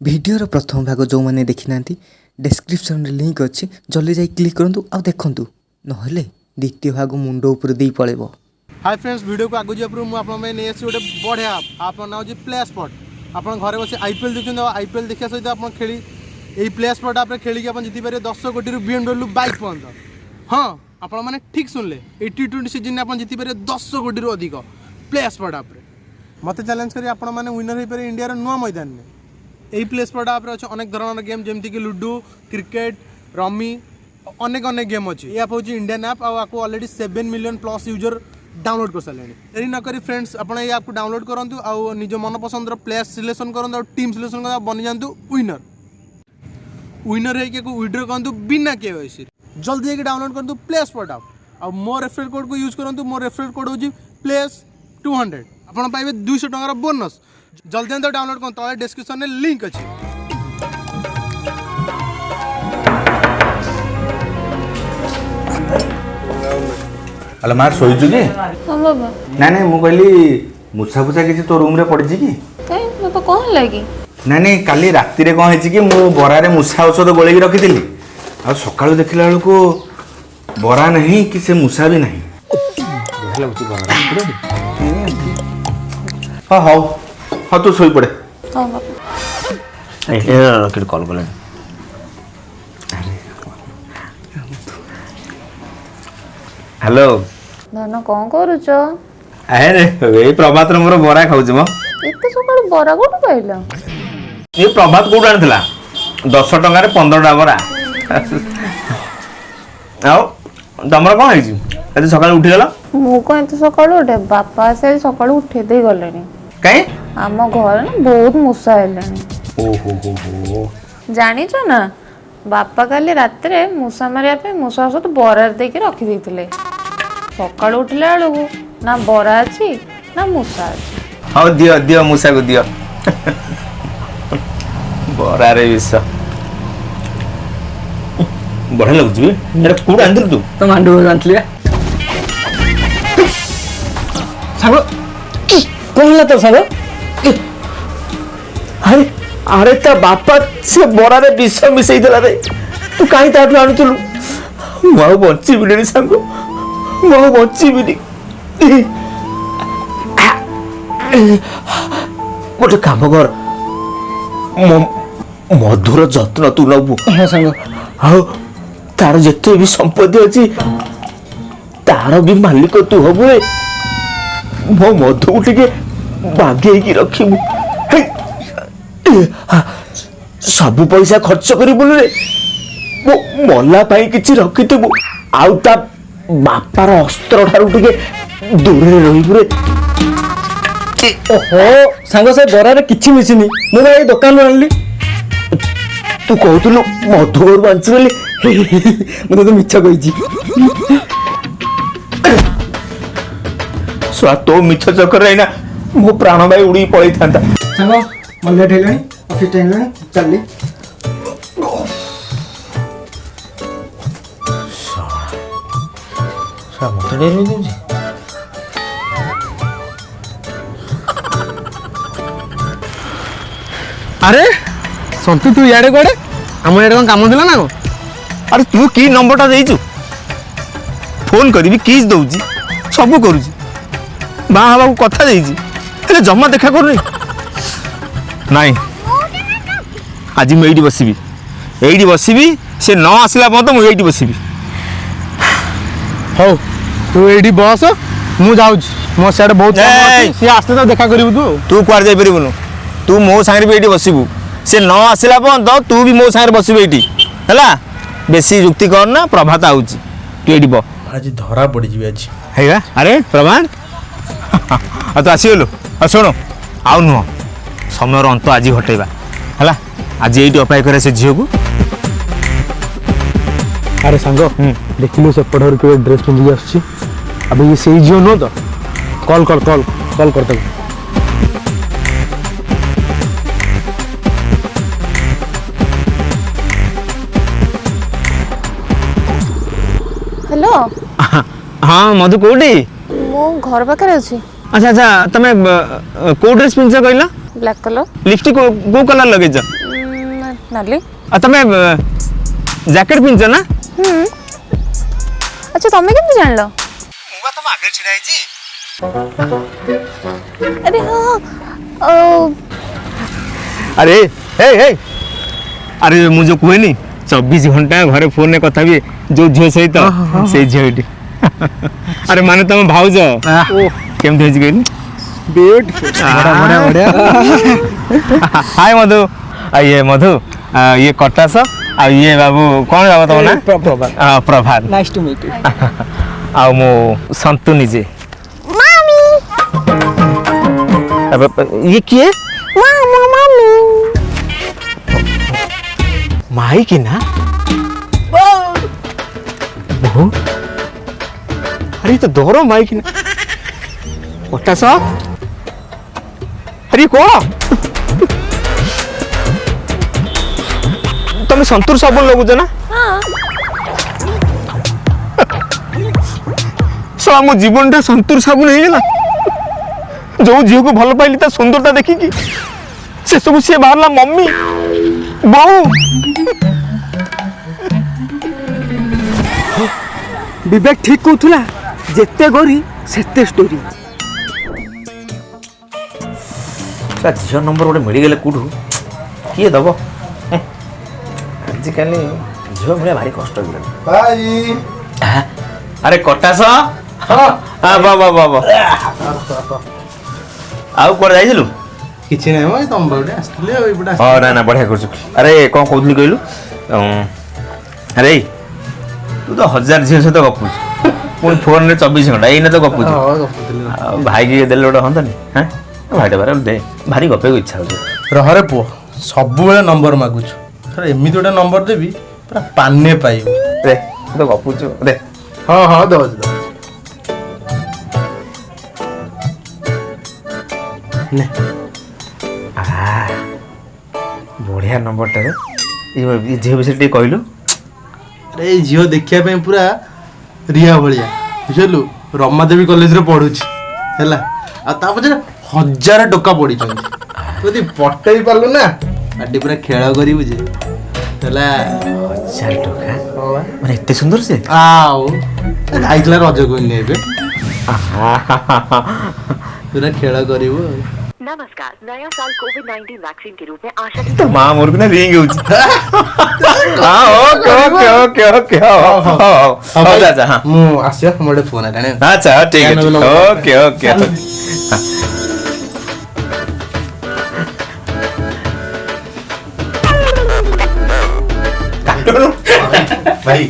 वीडियोर प्रथम भाग जो मैंने देखी ना डिस्क्रिप्शन लिंक अच्छी जल्दी जाई क्लिक करूँ आ देखूँ नहले द्वितीय भाग मुंड उपर दे पड़ेब। हाय फ्रेंड्स, वीडियो को आगे जापर मुझे नहीं गोटे बढ़िया आप ना प्ले स्पॉट आप घर बस आईपीएल देखते आईपीएल देखा सहित आप खेली यही प्ले स्पॉट आप खेलिक आप जीतिपारे 10 कोटी BMW बाइक पर्यंत। हाँ आप मैंने ठीक शुणिले ये T20 सीजन आप जीतिपारे 10 कोटी अधिक प्ले स्पॉट आप मत चैलेंज करी आप विनर हो पारे इंडिया नुआ मैदान में यही प्ले स्पॉट आप अच्छे अनेक धरण गेम जमीक लुडो क्रिकेट रमी अनेक अनेक गेम अच्छी ये आप हूँ इंडियन ऐप आपको already 7 million plus user download कर सारे देरी न करी फ्रेंड्स आप ऐप को डाउनलोड करूँ आउ निज मन पसंद प्लेयर सिलेक्शन करूँ और टीम सिलेक्शन कर बनी जातु विनर विनर हो विड्रो करूँ बिना KYC जल्दी जाके डाउनलोड करूँ प्ले स्पॉट आप और मो रेफरल कोड को यूज करूँ मो रेफरल कोड हूँ प्लेस 200 आप पाइबे 200 टंकार बोनस जल्दी तो डाउनलोड करूँ तले डिस्क्रिप्शन में लिंक अच्छी। हेलो मार सोईचु कि हां बाबा ना ना मु कहली मुछा फुछा किसी तो रूम रे पड़ची कि काई बाबा कोन लागी ना ना काली राती रे कोन हेची कि मु बरा रे मुछा औषध गोळे की रखिथिली आ सकाळु देखिला बेलू को बरा नहीं कि से मुछा भी नहीं देखला उची बरा हां हां हां तू सोई पड़े हां बाबा ए किड कॉल करले हेलो धन कोन करूछ अरे ए प्रभात रे मोर बरा खाउछ म एते सकाळ बरा कोठु पाइला ये प्रभात कोड आनथिला 10 टंका रे 15 टा बरा आओ तमरा कोन हेची एते सकाळ उठी गेला मु को एते सकाळ उठे बापा से सकाळ उठे दे गलेनी काई आम घर ना बहुत मुसा हेलानी ओ हो जानिछ ना बापा काली रात रे मुसा मारिया पे मुसा सहित बरा देके रखि देथिले सकाळ उठला बेलू ना बरा अछि ना मुसा अछि हां दियो दियो मुसा को दियो बरा रे विस बढ़िया लगुच बे एटा कोड आंदर तू तो मांडू जानतलिया सागो कोन ला तो सागो अरे अरे ता बापा से बरा रे विष मिसई देला रे तू काई ताठू आनुतलु मो बंची बिलेनी सांगो मो बंची बिली गोटे काम कर मधुर जत्न तू नबु हां सांगो हाउ तार जते भी संपत्ति अछि तार भी मालिक तू हबु मो मधु उठिके बागे की रखिबु सब पैसा खर्च करी बोल रे वो मला पाई किछि रखितबु आउ ता बापार अस्त्र ठारू टिके दूर रे रहिबु रे ओहो सांग से बरा रे किछि मिसिनी मु भाई दुकान रे आनली तू कहतुलु मधु घर बांची बोली मु तो मिच्छा कहिछि स्वा तो मिछ चक्कर रे ना मो प्राण भाई उड़ी पळी थांता सांग मन लेट हेलानी ऑफिस टाइम लानी चलली सा मत डेरी देउछि अरे संतु तू इे कड़े आम इे कौन कम दिला ना को अरे तू की नंबरटा देइछु फोन करबी किस दउछि सब करूछि बा हवा को कथा देइछि हेले जम्मा देखा करूनी नाही आज मैं एठी बसिबी से न आसला पत मु एठी बसिबी हो तू ये बस मु मो सियाड़े बहुत सी आसते तो देखा करू तू कुआर जाई परिबनु तू मो संगे भी एठी बसिबू से न आसला पत तू भी मो संगे बसिबू एठी हला बेसी युक्ति कर ना प्रभात आउची तू एठी ब आज धरा पड़ जी आज हैगा अरे प्रभात आ तो आसीगलु आ सुनो आउ नुह समय अंत आज हटेबा हला आज एठी अपाय करे से झियो को अरे सांग देखिलु से पढ़र के ड्रेस पिंधि आछी अब ये सही जियो न तो कॉल कर तक हेलो हाँ मधु कोडी मो घर पाखरे अछि अच्छा अच्छा तमे को ड्रेस पिंचा कहला ब्लैक कलर लिपस्टिक को कलर लगे जा नाली तमें जैकेट पिंच ना अच्छा तुम्हें केमती जान लो तुम आगे छिड़ा अरे हाँ अरे हे हे अरे मुझे कहनी 24 घंटा घरे फोन में कथा भी जो झील सहित से झील अरे माने तुम भाउज केमती होई कहनी हाय मधु ये मधु ये कटास ये बाबू कौन बाबू तुम ना प्रभात प्रभात नाइस टू मीट यू आ मो संतु निजे ये किए माई की ना बहू अरे तो दोहरो माई की ना कटास अरे कौन तुम संतूर साबुन लगुच ना सब मो जीवन टा संतूर साबुन हो गला जो झील को भल पाइली ता सुंदरता देखिकी से सब सी बाहर मम्मी बहु विवेक ठीक कहूला जेते गोरी सेते स्टोरी झील नंबर गोटे मिलगले कौटू किए दब आजिकल झील मिले भारी कष्ट भाई अरे कटास बा बा बा आउ कुआडे जाइलु किछि नै म तम बडे आस्थिले ओइ बडे हाँ ना ना बढ़िया करछु अरे कौन कहली कहलु अरे तू तो 1000 झील सहित गपुछ पुणी फोन रे 24 घंटा एइने तो गपुछ भाई की देले गोटे हंतनी हाँ भाईटा बारे दे भारी गपे को इच्छा होछ रहरे पुओ सबु बेले नंबर मागुछ थरे एमिति गोटे नंबर देबी पूरा पाने पाइबो रे तू तो गपुछ दे हां हां दो ने बढ़िया नंबरटा रे ये झील विषय टे कहलु अरे झियो देखिया पे पूरा रिया भलिया बुझलु रमादेवी कॉलेज रे पढुछि हैला आ ता पछे 1000 टका पड़ी छथि यदि पटई पालु ना आडी पूरा खेळ करी बुझे हैला 1000 टका माने एते सुंदर से आओ आइतला रज कोइन नेबे पूरा खेळ करिवो नमस्कार नया साल कोविड-19 वैक्सीन के रूप में आशा तो मां मोर को ना रिंग होछ हां ओके ओके ओके ओके हां जा हां मु आसिया मोडे फोन आने अच्छा ठीक है ओके ओके भाई